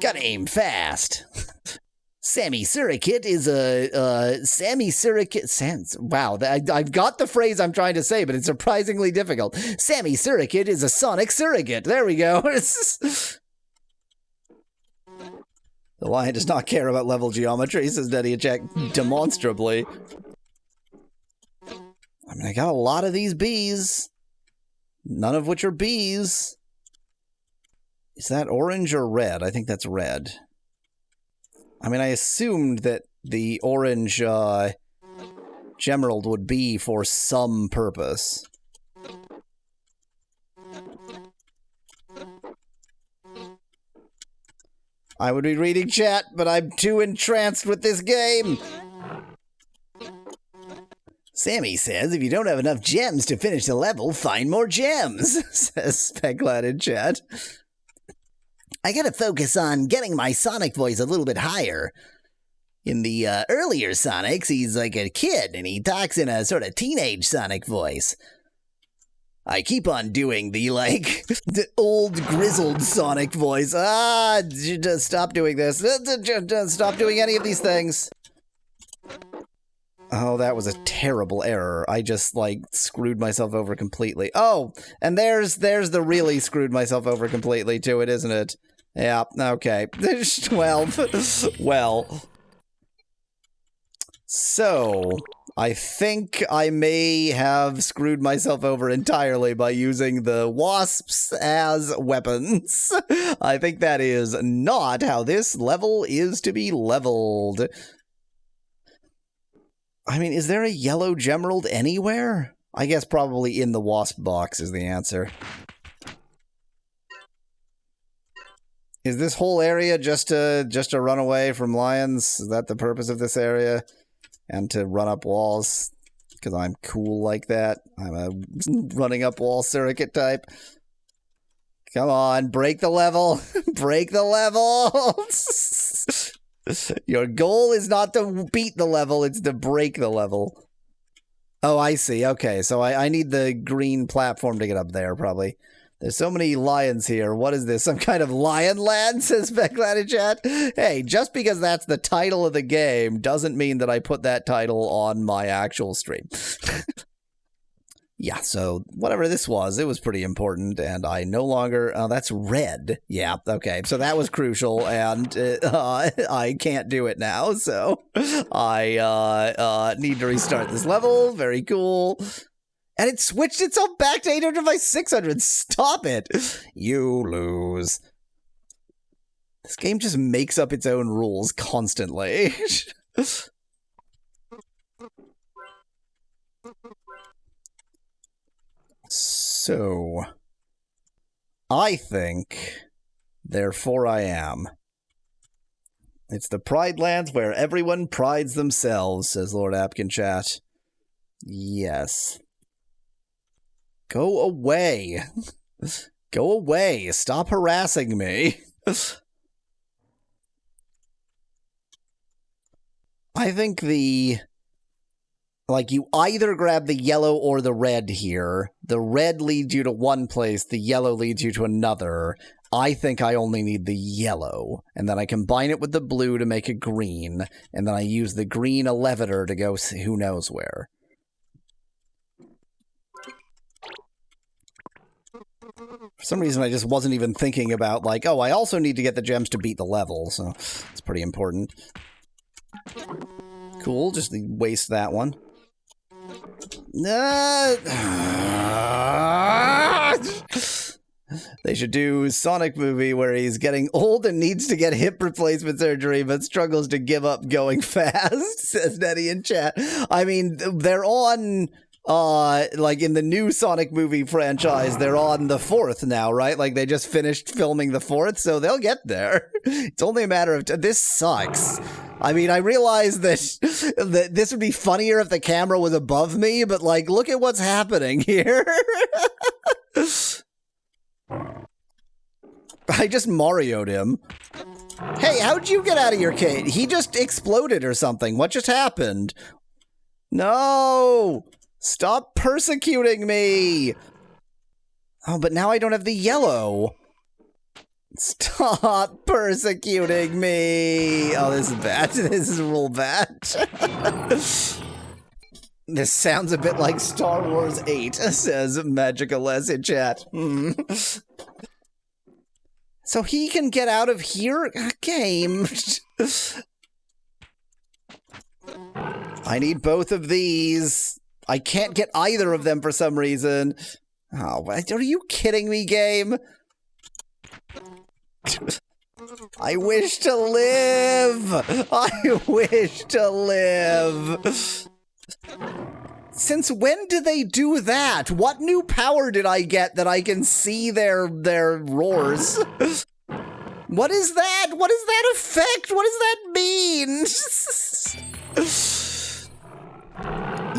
Gotta aim fast. Sammy Suricate is a, Sammy Suricate, wow, I've got the phrase I'm trying to say, but it's surprisingly difficult. Sammy Suricate is a sonic surrogate. There we go. The lion does not care about level geometry, says Daddy Jack demonstrably. I mean, I got a lot of these bees. None of which are bees. Is that orange or red? I think that's red. I mean, I assumed that the orange gemerald would be for some purpose. I would be reading chat, but I'm too entranced with this game. Sammy says if you don't have enough gems to finish the level, find more gems, says Speglad in chat. I gotta focus on getting my Sonic voice a little bit higher. In the earlier Sonics, he's like a kid, and he talks in a sort of teenage Sonic voice. I keep on doing the, like, the old grizzled Sonic voice. Just stop doing this. Stop doing any of these things. Oh, that was a terrible error. I just, like, screwed myself over completely. Oh, and there's the really screwed myself over completely to it, isn't it? Yeah, okay. 12. Well. So, I think I may have screwed myself over entirely by using the wasps as weapons. I think that is not how this level is to be leveled. I mean, is there a yellow gemerald anywhere? I guess probably in the wasp box is the answer. Is this whole area just to run away from lions? Is that the purpose of this area? And to run up walls? Because I'm cool like that. I'm a running up wall surrogate type. Come on, break the level. Break the level. Your goal is not to beat the level, it's to break the level. Oh, I see. Okay, so I need the green platform to get up there, probably. There's so many lions here. What is this? Some kind of lion land, says Becklad in chat? Hey, just because that's the title of the game doesn't mean that I put that title on my actual stream. Yeah, so whatever this was, it was pretty important, and I no longer... Oh, that's red. Yeah, okay, so that was crucial, and I can't do it now, so I need to restart this level. Very cool. And it switched itself back to 800 by 600. Stop it. You lose. This game just makes up its own rules constantly. So, I think, therefore I am. It's the Pride Lands where everyone prides themselves, says Lord Apkin chat. Yes. Go away. Go away. Stop harassing me. I think like, you either grab the yellow or the red here. The red leads you to one place, the yellow leads you to another. I think I only need the yellow, and then I combine it with the blue to make a green, and then I use the green elevator to go who knows where. For some reason, I just wasn't even thinking about, like, oh, I also need to get the gems to beat the level, so it's pretty important. Cool, just waste that one. They should do Sonic movie where he's getting old and needs to get hip replacement surgery, but struggles to give up going fast, says Nettie in chat. I mean, they're on... like in the new Sonic movie franchise, they're on the 4th now, right? Like they just finished filming the 4th, so they'll get there. It's only a matter of this sucks. I mean, I realize that this would be funnier if the camera was above me, but like, look at what's happening here. I just Mario'd him. Hey, how'd you get out of your cage? He just exploded or something. What just happened? No! Stop persecuting me! Oh, but now I don't have the yellow. Stop persecuting me. Oh, this is bad. This is real bad. This sounds a bit like Star Wars 8, says Magicaless in chat. So he can get out of here? Game. I need both of these. I can't get either of them for some reason. Oh, are you kidding me, game? I wish to live! I wish to live! Since when did they do that? What new power did I get that I can see their roars? What is that? What is that effect? What does that mean?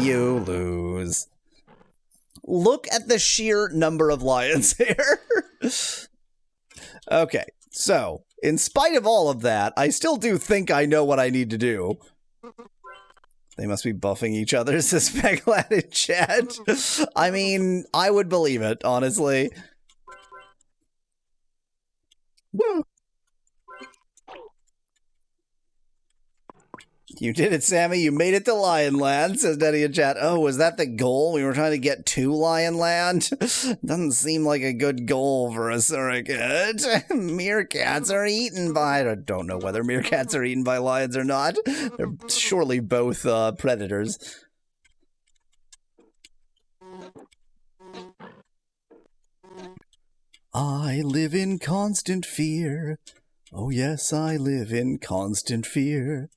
You lose. Look at the sheer number of lions here. Okay, so, in spite of all of that, I still do think I know what I need to do. They must be buffing each other, says Peglat in chat. I mean, I would believe it, honestly. Woo! You did it, Sammy. You made it to Lionland, says Daddy in chat. Oh, was that the goal? We were trying to get to Lionland? Doesn't seem like a good goal for a surrogate. Meerkats are eaten by... I don't know whether meerkats are eaten by lions or not. They're surely both predators. I live in constant fear. Oh yes, I live in constant fear.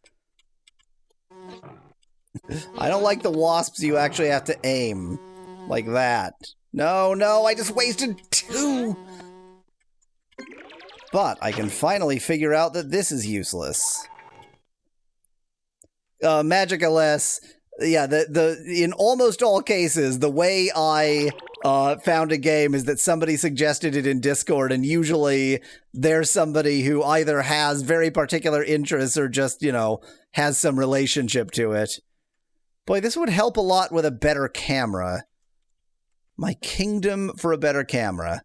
I don't like the wasps you actually have to aim. Like that. No, no, I just wasted 2! But I can finally figure out that this is useless. Magicaless, yeah, in almost all cases, the way I found a game is that somebody suggested it in Discord, and usually there's somebody who either has very particular interests or just, you know, has some relationship to it. Boy, this would help a lot with a better camera. My kingdom for a better camera.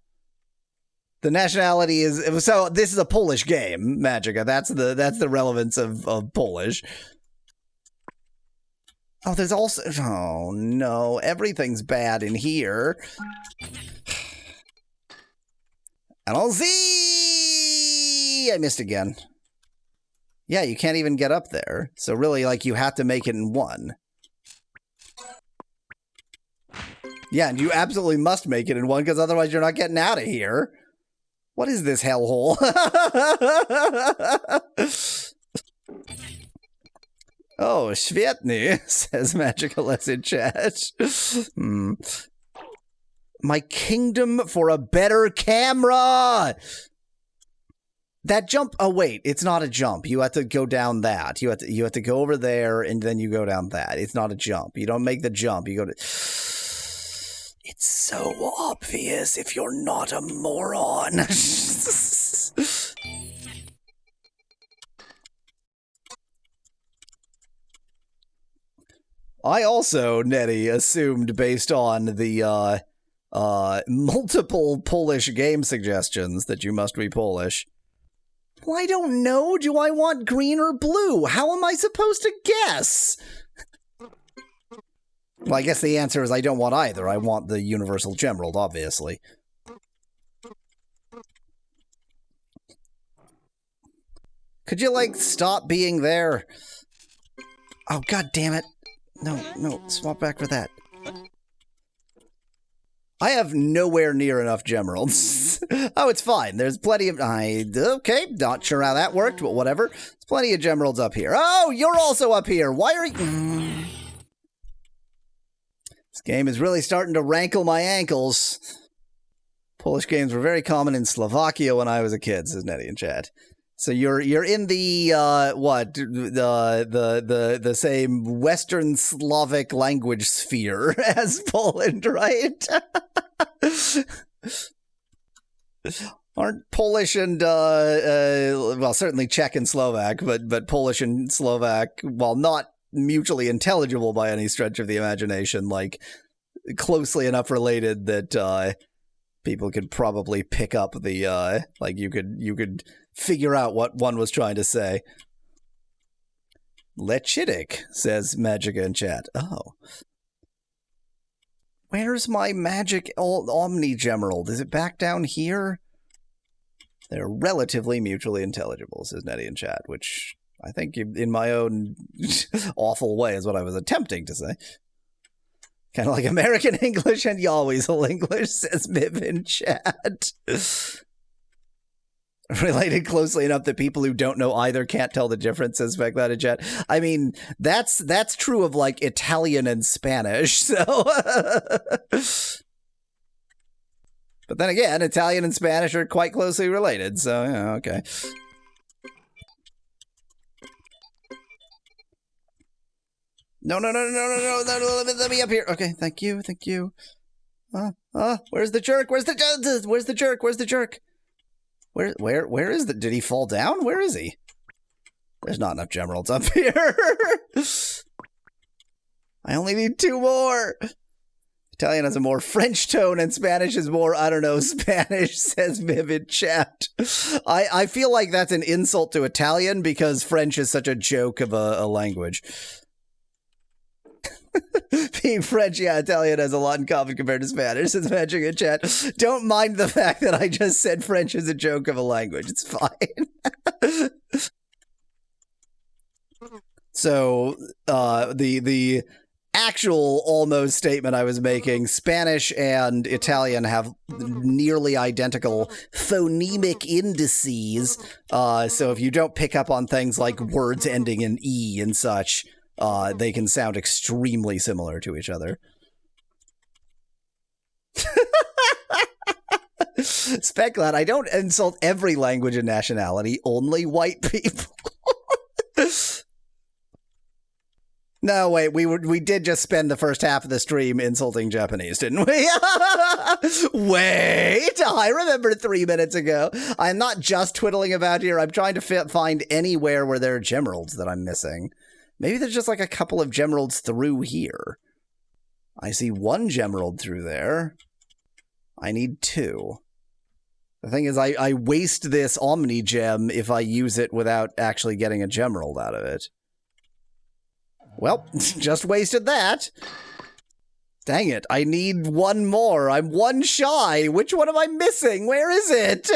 The nationality is... So, this is a Polish game, Magica. That's the relevance of Polish. Oh, there's also... Oh, no. Everything's bad in here. I don't see... I missed again. Yeah, you can't even get up there. So really, like, you have to make it in 1. Yeah, and you absolutely must make it in 1, because otherwise you're not getting out of here. What is this hellhole? Oh, Shvetny, says Magicaless in chat. My kingdom for a better camera! That jump, oh wait, it's not a jump. You have to go down that. You have to go over there and then you go down that. It's not a jump. You don't make the jump. You go to... It's so obvious if you're not a moron. I also, Nettie, assumed based on the multiple Polish game suggestions that you must be Polish. Well, I don't know. Do I want green or blue? How am I supposed to guess? Well, I guess the answer is I don't want either. I want the Universal Gemerald, obviously. Could you, like, stop being there? Oh, god damn it. No, swap back for that. I have nowhere near enough Gemeralds. Oh, it's fine. There's plenty of... Okay, not sure how that worked, but whatever. There's plenty of Gemeralds up here. Oh, you're also up here. Why are you... This game is really starting to rankle my ankles. Polish games were very common in Slovakia when I was a kid, says Nettie in chat. So you're in the the same Western Slavic language sphere as Poland, right? Aren't Polish and well, certainly Czech and Slovak, but Polish and Slovak, while not mutually intelligible by any stretch of the imagination, like closely enough related that people could probably pick up the, like, you could figure out what one was trying to say. Lechitic, says Magica in chat. Oh. Where's my magic Omni-Gemerald? Is it back down here? They're relatively mutually intelligible, says Nettie in chat, which I think in my own awful way is what I was attempting to say. Kind of like American English and Yalweasel English, says Miv in chat. Related closely enough that people who don't know either can't tell the difference, says Speclat in chat. I mean, that's true of, like, Italian and Spanish, so... But then again, Italian and Spanish are quite closely related, so, yeah, okay. No, let me up here. Okay, thank you. Where's the jerk? Where's the jerk? Where is the... Did he fall down? Where is he? There's not enough Gemeralds up here. I only need 2 more. Italian has a more French tone and Spanish is more, I don't know, Spanish, says Viv in chat. I feel like that's an insult to Italian because French is such a joke of a language. Being French, yeah, Italian has a lot in common compared to Spanish, says Magic in chat. Don't mind the fact that I just said French is a joke of a language. It's fine. So, the actual almost statement I was making, Spanish and Italian have nearly identical phonemic indices. So if you don't pick up on things like words ending in E and such, they can sound extremely similar to each other. Speclat, I don't insult every language and nationality, only white people. No, wait, we did just spend the first half of the stream insulting Japanese, didn't we? Wait, I remember 3 minutes ago. I'm not just twiddling about here. I'm trying to find anywhere where there are Gemeralds that I'm missing. Maybe there's just like a couple of Gemeralds through here. I see 1 Gemerald through there. I need 2. The thing is, I waste this Omni-Gem if I use it without actually getting a Gemerald out of it. Well, just wasted that. Dang it, I need 1 more. I'm 1 shy. Which one am I missing? Where is it?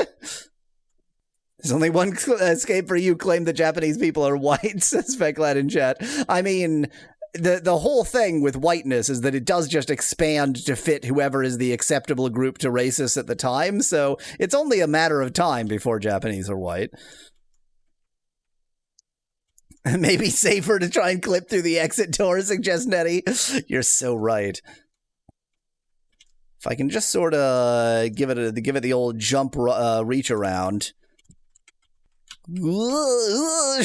There's only 1 escape for you. Claim the Japanese people are white, says Speclat in chat. I mean, the whole thing with whiteness is that it does just expand to fit whoever is the acceptable group to racists at the time, so it's only a matter of time before Japanese are white. Maybe safer to try and clip through the exit door, suggests Nettie. You're so right. If I can just sort of give it the old jump reach around. Oh,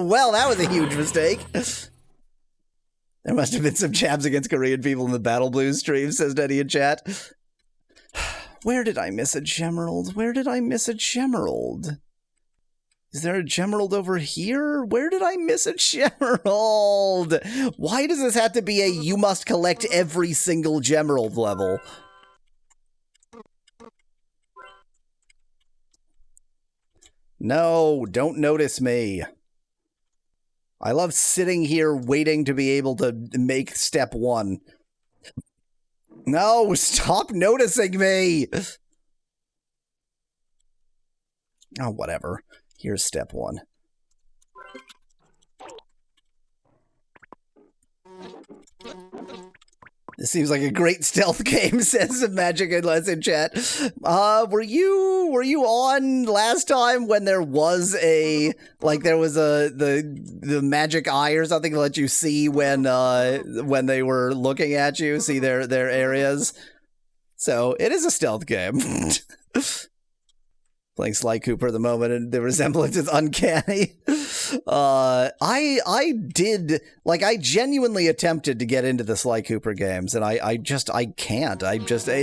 well, that was a huge mistake. There must have been some jabs against Korean people in the Battle Blues stream, says Nettie in chat. Where did I miss a Gemerald? Where did I miss a Gemerald? Is there a Gemerald over here? Where did I miss a Gemerald? Why does this have to be a you must collect every single Gemerald level? No, don't notice me. I love sitting here waiting to be able to make step 1. No, stop noticing me! Oh, whatever. Here's step 1. This seems like a great stealth game, says Magic Unless in chat. Were you on last time when there was the magic eye or something to let you see when they were looking at you, see their areas? So it is a stealth game. Playing Sly Cooper at the moment, and the resemblance is uncanny. I genuinely attempted to get into the Sly Cooper games, and I can't.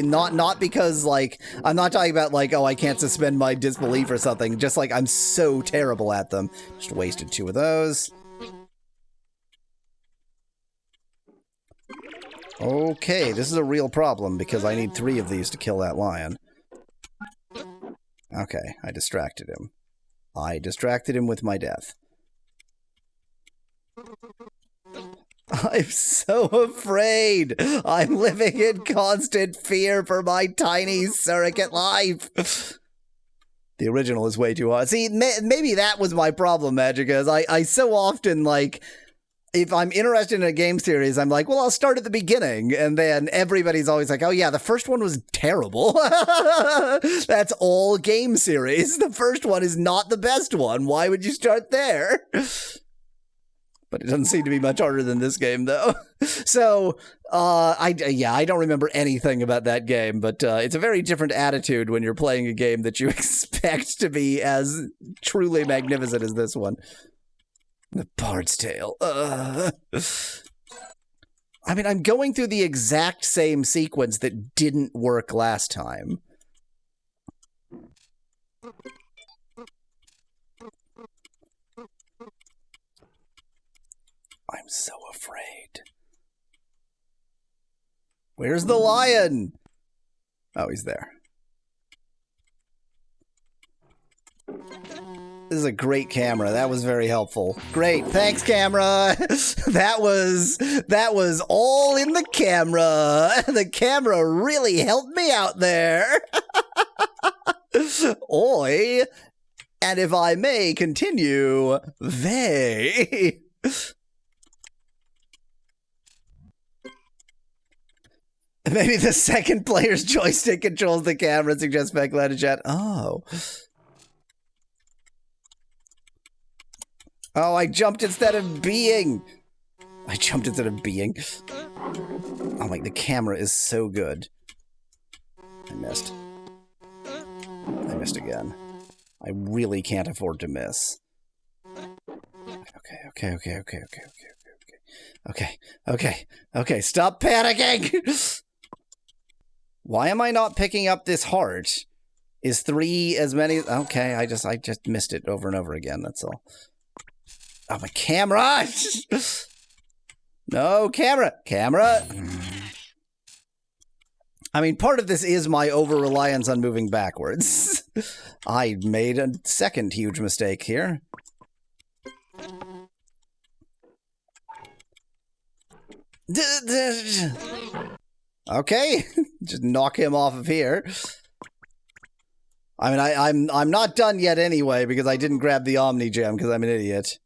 Not because, like, I'm not talking about, like, oh, I can't suspend my disbelief or something, just, like, I'm so terrible at them. Just wasted 2 of those. Okay, this is a real problem because I need 3 of these to kill that lion. Okay, I distracted him. I distracted him with my death. I'm so afraid! I'm living in constant fear for my tiny surrogate life! The original is way too hard. See, maybe that was my problem, Magica, is I so often, like, if I'm interested in a game series, I'm like, well, I'll start at the beginning, and then everybody's always like, oh yeah, the first one was terrible. That's all game series. The first one is not the best one. Why would you start there? But it doesn't seem to be much harder than this game, though. So, I don't remember anything about that game, but it's a very different attitude when you're playing a game that you expect to be as truly magnificent as this one. The Bard's Tale. I mean, I'm going through the exact same sequence that didn't work last time. I'm so afraid. Where's the lion? Oh, he's there. This is a great camera. That was very helpful. Great. Thanks, camera. That was all in the camera. The camera really helped me out there. Oi. And if I may continue, they. Maybe the second player's joystick controls the camera, suggests Backlight in chat. Oh. Oh, I jumped instead of being. I jumped instead of being. Oh my, the camera is so good. I missed. I missed again. I really can't afford to miss. Okay, stop panicking! Why am I not picking up this heart? Is 3 as many? Okay, I just missed it over and over again, that's all. Oh, my camera! No, camera! Camera! I mean, part of this is my over-reliance on moving backwards. I made a second huge mistake here. Okay, just knock him off of here. I mean, I'm not done yet anyway because I didn't grab the Omni Gem because I'm an idiot.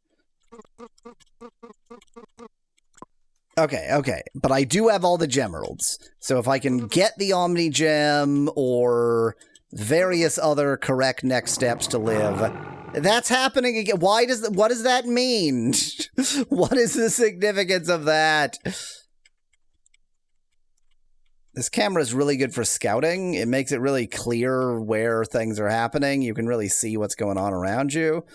Okay, but I do have all the Gemeralds. So if I can get the Omni Gem or various other correct next steps to live, that's happening again. What does that mean? What is the significance of that? This camera is really good for scouting. It makes it really clear where things are happening. You can really see what's going on around you.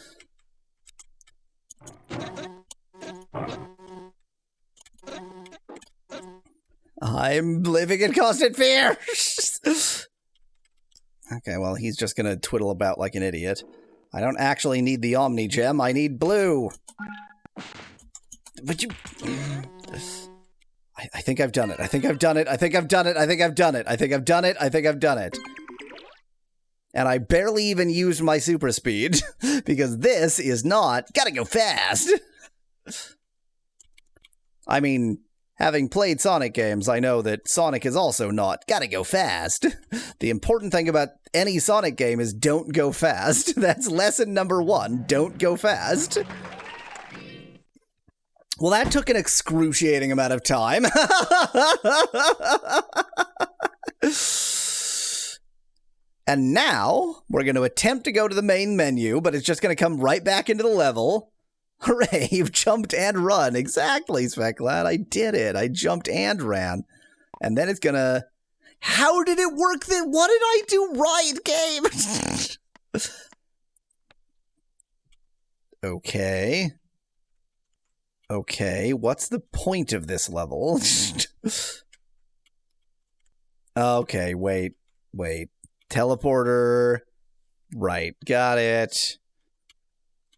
I'm living in constant fear! Okay, well, he's just gonna twiddle about like an idiot. I don't actually need the Omni Gem, I need blue! But you... I think I've done it. I think I've done it. I think I've done it. I think I've done it. I think I've done it. I think I've done it. And I barely even used my super speed because this is not gotta go fast. I mean, having played Sonic games, I know that Sonic is also not gotta go fast. The important thing about any Sonic game is don't go fast. That's lesson number 1. Don't go fast. Well, that took an excruciating amount of time. And now, we're going to attempt to go to the main menu, but it's just going to come right back into the level. Hooray, you've jumped and run. Exactly, Specklat. I did it. I jumped and ran. And then it's going to... How did it work then? What did I do right, game? Okay. Okay, what's the point of this level? Okay, wait. Teleporter. Right, got it.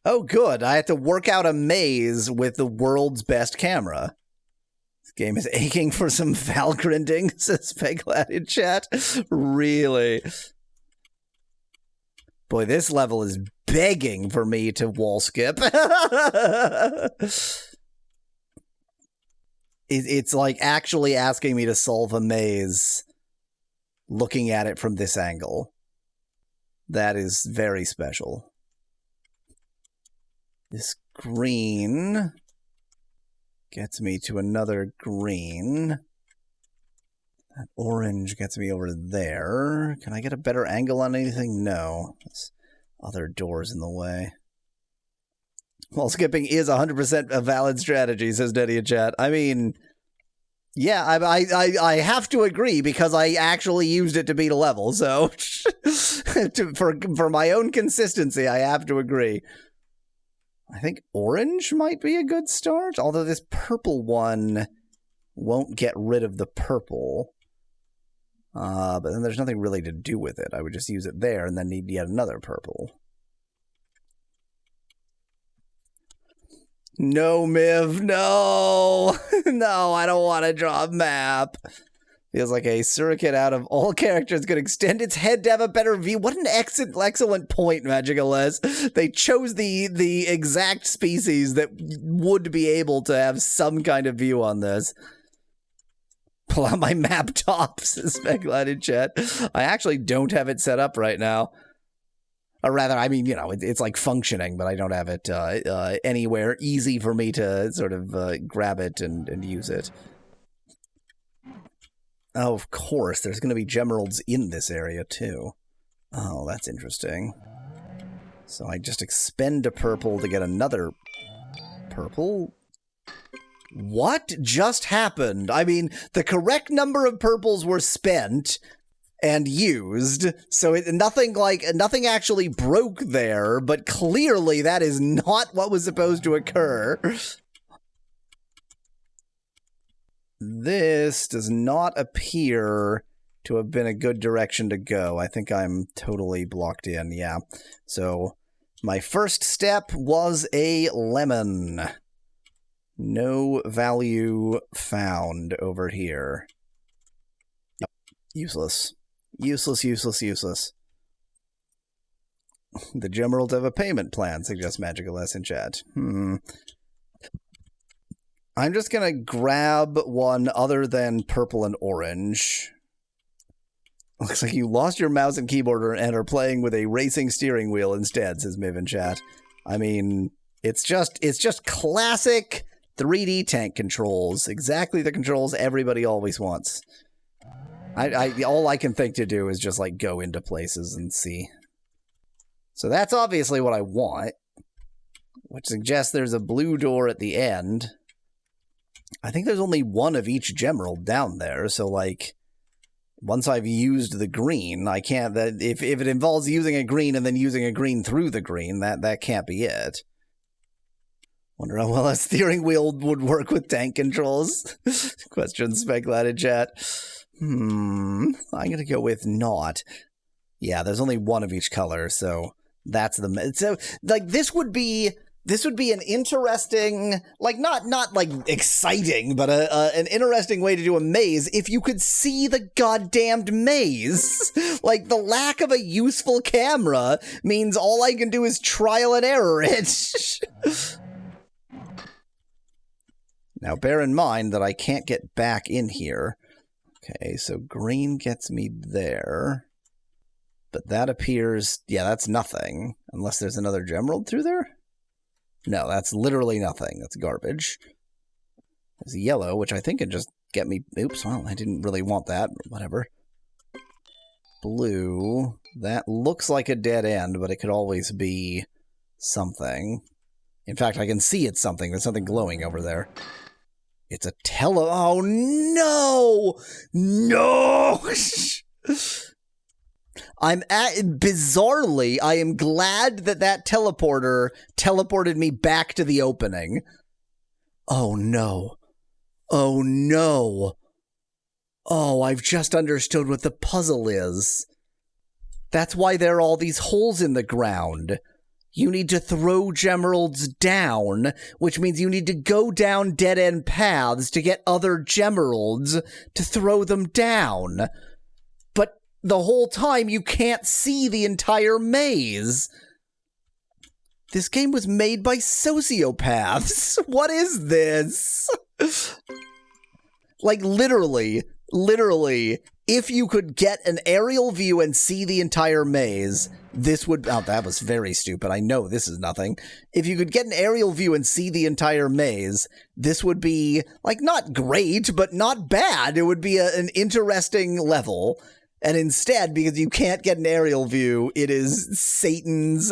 Oh, good. I have to work out a maze with the world's best camera. Game is aching for some foul grinding, says Peglad in chat. Really? Boy, this level is begging for me to wall skip. It's like actually asking me to solve a maze looking at it from this angle. That is very special. This green gets me to another green. That orange gets me over there. Can I get a better angle on anything? No. There's other doors in the way. Wall skipping is 100% a valid strategy, says Neddy in chat. I mean, yeah, I have to agree because I actually used it to beat a level, so for my own consistency, I have to agree. I think orange might be a good start, although this purple one won't get rid of the purple. But then there's nothing really to do with it. I would just use it there and then need yet another purple. No, Miv, no! No, I don't want to draw a map. Feels like a surrogate out of all characters could extend its head to have a better view. What an excellent point, Magicaless. They chose the exact species that would be able to have some kind of view on this. Pull out my map tops, says Peglad in chat. I actually don't have it set up right now. Or rather, I mean, you know, it's like functioning, but I don't have it anywhere easy for me to sort of grab it and use it. Oh, of course, there's going to be gemeralds in this area, too. Oh, that's interesting. So I just expend a purple to get another purple? What just happened? I mean, the correct number of purples were spent and used, so nothing actually broke there, but clearly that is not what was supposed to occur. This does not appear to have been a good direction to go. I think I'm totally blocked in, yeah. So my first step was a lemon. No value found over here. Yep. Useless. Useless, useless, useless. The Gemerald have a payment plan, suggests Magicaless in chat. I'm just gonna grab one other than purple and orange. Looks like you lost your mouse and keyboard and are playing with a racing steering wheel instead, says Miv in chat. I mean, it's just classic 3D tank controls. Exactly the controls everybody always wants. All I can think to do is just, like, go into places and see. So that's obviously what I want, which suggests there's a blue door at the end. I think there's only one of each gemerald down there, so, like, once I've used the green, I can't... If it involves using a green and then using a green through the green, that can't be it. Wonder how well a steering wheel would work with tank controls. Questions, Speglad in chat. I'm gonna go with not. Yeah, there's only one of each color, so that's the... So, like, this would be an interesting, like, not like exciting, but an interesting way to do a maze if you could see the goddamned maze. Like, the lack of a useful camera means all I can do is trial and error it. Now, bear in mind that I can't get back in here. Okay, so green gets me there. But that appears... Yeah, that's nothing. Unless there's another gemerald through there? No, that's literally nothing. That's garbage. There's yellow, which I think can just get me... Oops, well, I didn't really want that. Whatever. Blue. That looks like a dead end, but it could always be something. In fact, I can see it's something. There's something glowing over there. It's a Oh, no! No! Bizarrely, I am glad that teleporter teleported me back to the opening. Oh, no. Oh, no. Oh, I've just understood what the puzzle is. That's why there are all these holes in the ground. you need to throw gemeralds down, which means you need to go down dead-end paths to get other gemeralds to throw them down. But the whole time you can't see the entire maze. This game was made by sociopaths. What is this? Like, literally, if you could get an aerial view and see the entire maze, this would... Oh, that was very stupid. I know this is nothing. If you could get an aerial view and see the entire maze, this would be, like, not great, but not bad. It would be an interesting level. And instead, because you can't get an aerial view, it is Satan's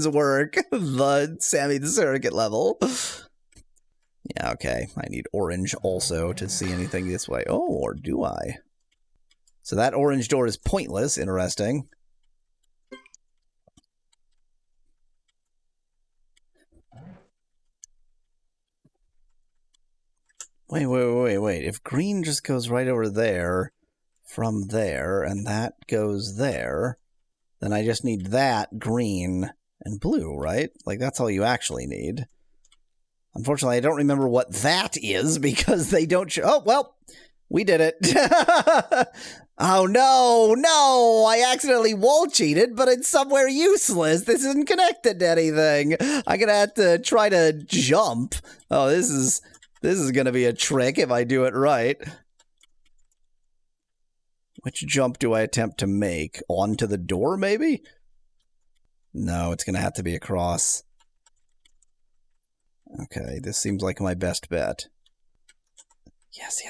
work, the Sammy the Suricate level. Yeah, okay. I need orange also to see anything this way. Oh, or do I? So that orange door is pointless. Interesting. Wait. If green just goes right over there... from there, and that goes there, then I just need that, green, and blue, right? Like, that's all you actually need. Unfortunately, I don't remember what that is, because they don't show... Oh, well, we did it. Oh, no, I accidentally wall cheated, but it's somewhere useless. This isn't connected to anything. I'm gonna have to try to jump. Oh, this is gonna be a trick if I do it right. Which jump do I attempt to make? Onto the door, maybe? No, it's going to have to be across. Okay, this seems like my best bet. Yes.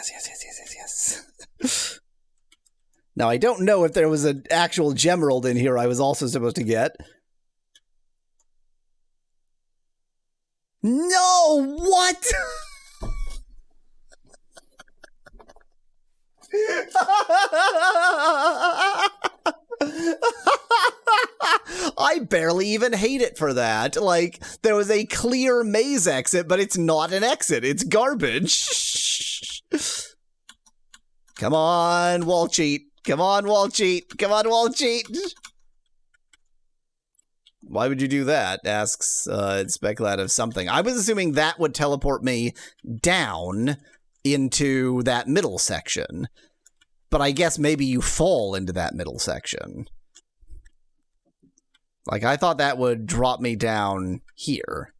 Now, I don't know if there was an actual gemerald in here I was also supposed to get. No! What?! I barely even hate it for that. Like, there was a clear maze exit, but it's not an exit. It's garbage. Come on, wall cheat. Come on, wall cheat. Come on, wall cheat. Why would you do that? Asks Speculative something. I was assuming that would teleport me down into that middle section. But I guess maybe you fall into that middle section. Like, I thought that would drop me down here.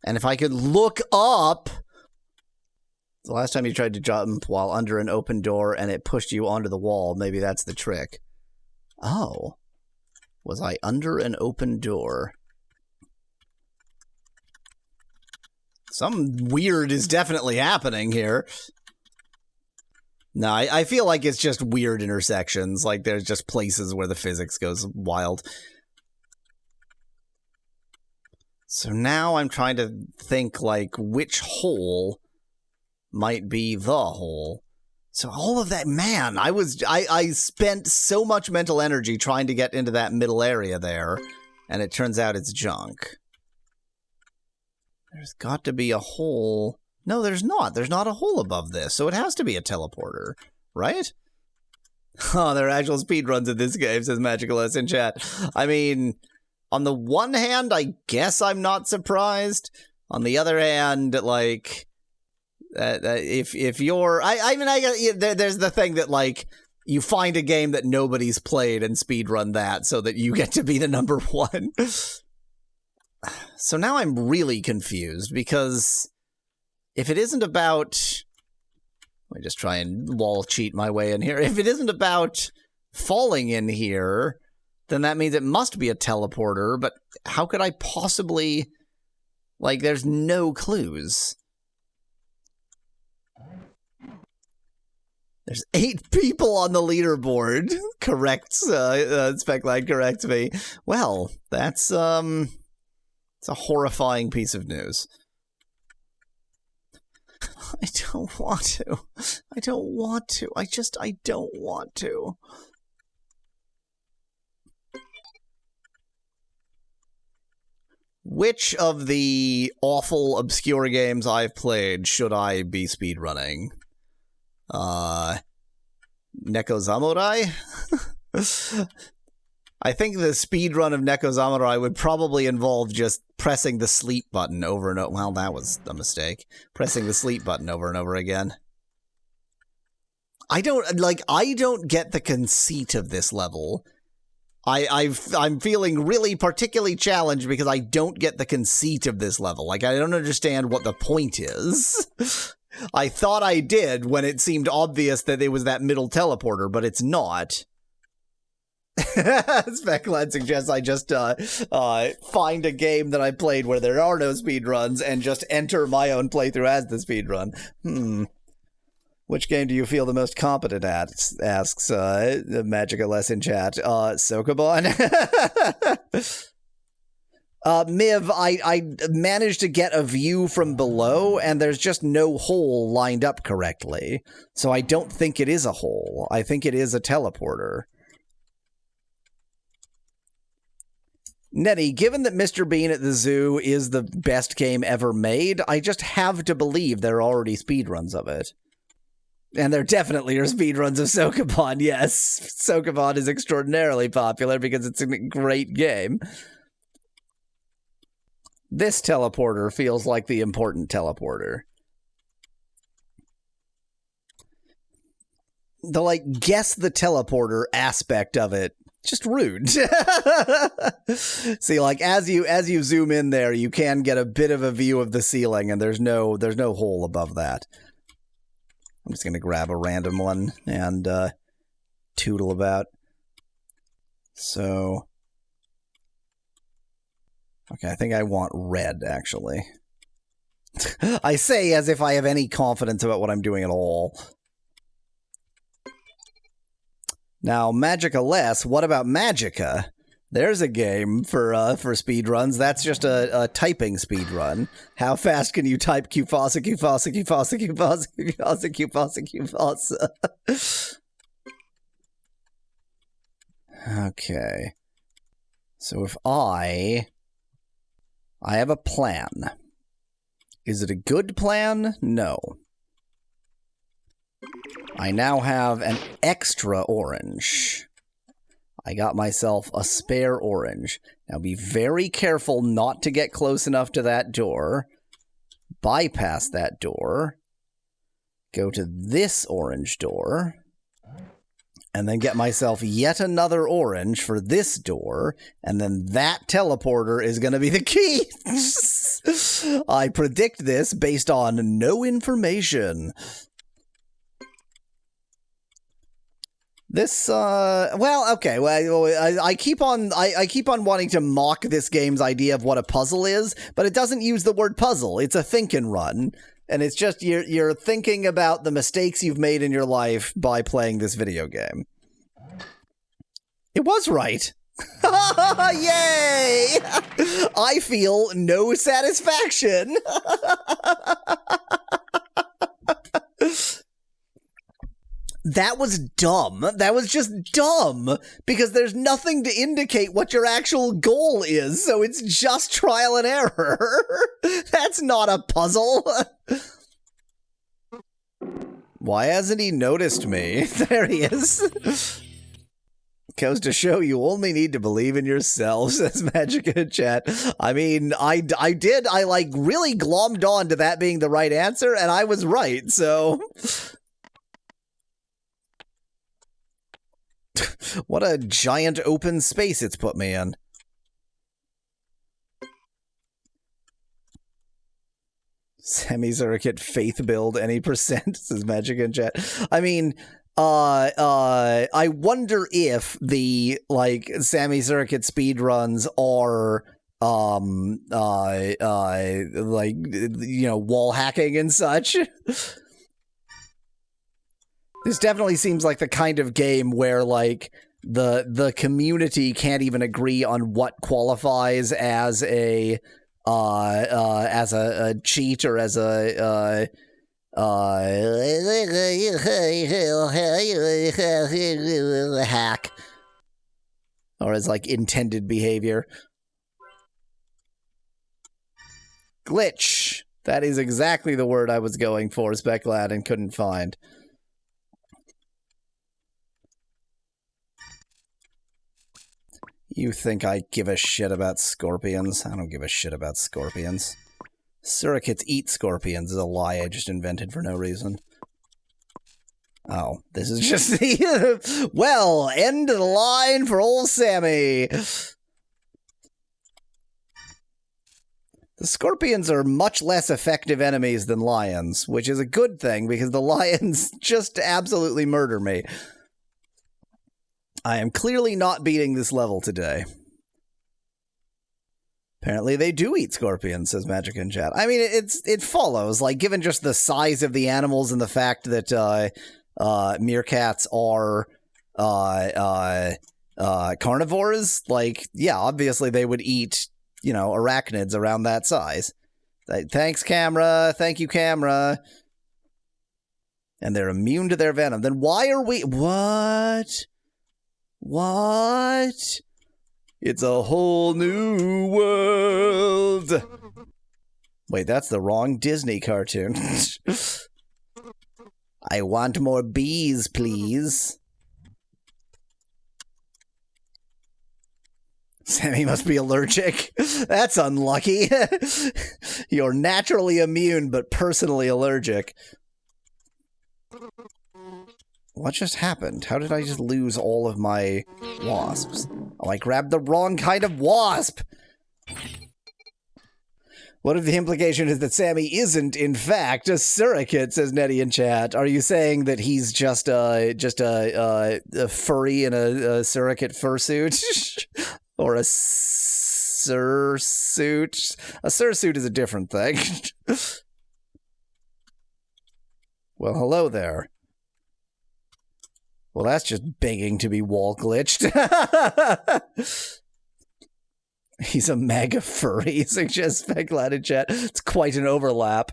And if I could look up... The last time you tried to jump while under an open door and it pushed you onto the wall, maybe that's the trick. Oh. Was I under an open door? Something weird is definitely happening here. No, I feel like it's just weird intersections. Like, there's just places where the physics goes wild. So now I'm trying to think, like, which hole might be the hole. So all of that, man, I spent so much mental energy trying to get into that middle area there, and it turns out it's junk. There's got to be a hole. No, there's not. There's not a hole above this, so it has to be a teleporter, right? Oh, there are actual speedruns in this game, says Magical S in chat. I mean, on the one hand, I guess I'm not surprised. On the other hand, like, if you're... there's the thing that, like, you find a game that nobody's played and speedrun that so that you get to be the number one. So now I'm really confused, because if it isn't about... Let me just try and wall cheat my way in here. If it isn't about falling in here, then that means it must be a teleporter, but how could I possibly... Like, there's no clues. There's 8 people on the leaderboard. Corrects, Specline corrects me. Well, that's, it's a horrifying piece of news. I don't want to. I don't want to. I don't want to. Which of the awful, obscure games I've played should I be speedrunning? Neko Samurai? I think the speedrun of Neko Samurai would probably involve just pressing the sleep button over and over. Well, that was a mistake. Pressing the sleep button over and over again. I don't get the conceit of this level. I'm feeling really particularly challenged because I don't get the conceit of this level. Like, I don't understand what the point is. I thought I did when it seemed obvious that it was that middle teleporter, but it's not. Speculad suggests I just find a game that I played where there are no speedruns and just enter my own playthrough as the speedrun. Which game do you feel the most competent at? Asks the Magica Lesson chat. Sokoban? Miv, I managed to get a view from below, and there's just no hole lined up correctly. So I don't think it is a hole. I think it is a teleporter. Nettie, given that Mr. Bean at the Zoo is the best game ever made, I just have to believe there are already speedruns of it. And there definitely are speedruns of Sokoban, yes. Sokoban is extraordinarily popular because it's a great game. This teleporter feels like the important teleporter. The, like, guess the teleporter aspect of it, just rude. See, like, as you zoom in there, you can get a bit of a view of the ceiling, and there's no hole above that. I'm just gonna grab a random one and tootle about. So, okay, I think I want red, actually. I say as if I have any confidence about what I'm doing at all. Now, Magica Less, what about Magica? There's a game for speedruns. That's just a typing speedrun. How fast can you type Qfossa, Qfossa, Qfossa, Qfossa, Qfossa, Qfossa, Qfossa? Okay. So if I have a plan. Is it a good plan? No. I now have an extra orange. I got myself a spare orange. Now be very careful not to get close enough to that door. Bypass that door. Go to this orange door. And then get myself yet another orange for this door. And then that teleporter is going to be the key. I predict this based on no information. This, well, okay, well, I keep on wanting to mock this game's idea of what a puzzle is, but it doesn't use the word puzzle. It's a think and run, and it's just you're thinking about the mistakes you've made in your life by playing this video game. It was right. Yay! I feel no satisfaction. That was dumb. That was just dumb. Because there's nothing to indicate what your actual goal is, so it's just trial and error. That's not a puzzle. Why hasn't he noticed me? There he is. Goes to show you only need to believe in yourself, says Magica in chat. I mean, I like really glommed on to that being the right answer, and I was right, so... What a giant open space it's put me in. Sammy Suricate faith build any percent, says Magic in chat. I mean, I wonder if the, like, Sammy Suricate speedruns are, like, you know, wall hacking and such. This definitely seems like the kind of game where, like, the community can't even agree on what qualifies as a cheat or as a hack, or as, like, intended behavior. Glitch. That is exactly the word I was going for, Speculad, and couldn't find. You think I give a shit about scorpions? I don't give a shit about scorpions. Surrogates eat scorpions is a lie I just invented for no reason. Oh, this is just the... well, end of the line for old Sammy. The scorpions are much less effective enemies than lions, which is a good thing because the lions just absolutely murder me. I am clearly not beating this level today. Apparently they do eat scorpions, says Magic in chat. I mean, it follows, like, given just the size of the animals and the fact that meerkats are carnivores, like, yeah, obviously they would eat, you know, arachnids around that size. Thanks, camera. Thank you, camera. And they're immune to their venom. Then why are we... What? What? It's a whole new world. Wait, that's the wrong Disney cartoon. I want more bees, please. Sammy must be allergic. That's unlucky. You're naturally immune, but personally allergic. What just happened? How did I just lose all of my wasps? Oh, I grabbed the wrong kind of wasp! What if the implication is that Sammy isn't, in fact, a surrogate, says Nettie in chat? Are you saying that he's just a furry in a surrogate fursuit? Or a sursuit? A sursuit is a different thing. Well, hello there. Well, that's just begging to be wall glitched. He's a mega furry, suggests Specklad in chat. It's quite an overlap.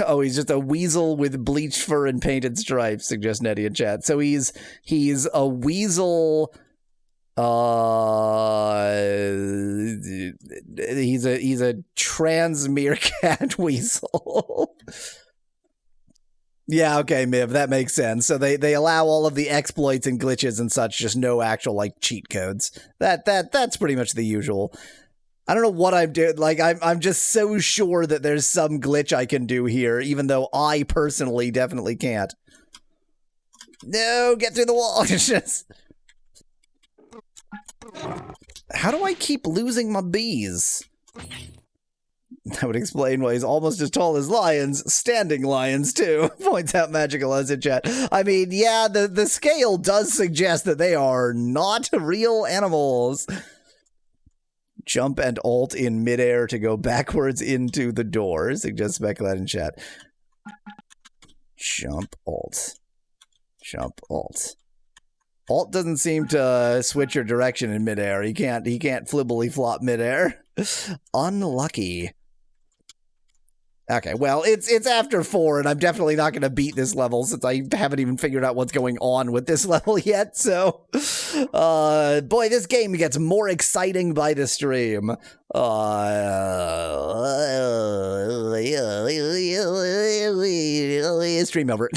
Oh, he's just a weasel with bleached fur and painted stripes, suggests Nettie in chat. So he's a weasel. He's a trans meerkat weasel. Yeah, okay, Miv, that makes sense. So they allow all of the exploits and glitches and such, just no actual, like, cheat codes. That's pretty much the usual. I don't know what I'm doing. Like, I'm just so sure that there's some glitch I can do here, even though I personally definitely can't. No, get through the wall. It's just... How do I keep losing my bees? That would explain why he's almost as tall as lions, standing lions too, points out Magical Us in chat. I mean, yeah, the scale does suggest that they are not real animals. Jump and alt in midair to go backwards into the door, suggests Specklad in chat. Jump alt. Jump alt. Alt doesn't seem to switch your direction in midair. He can't flibbly flop midair. Unlucky. Okay, well, it's after 4, and I'm definitely not going to beat this level since I haven't even figured out what's going on with this level yet, so... boy, this game gets more exciting by the stream. Stream over.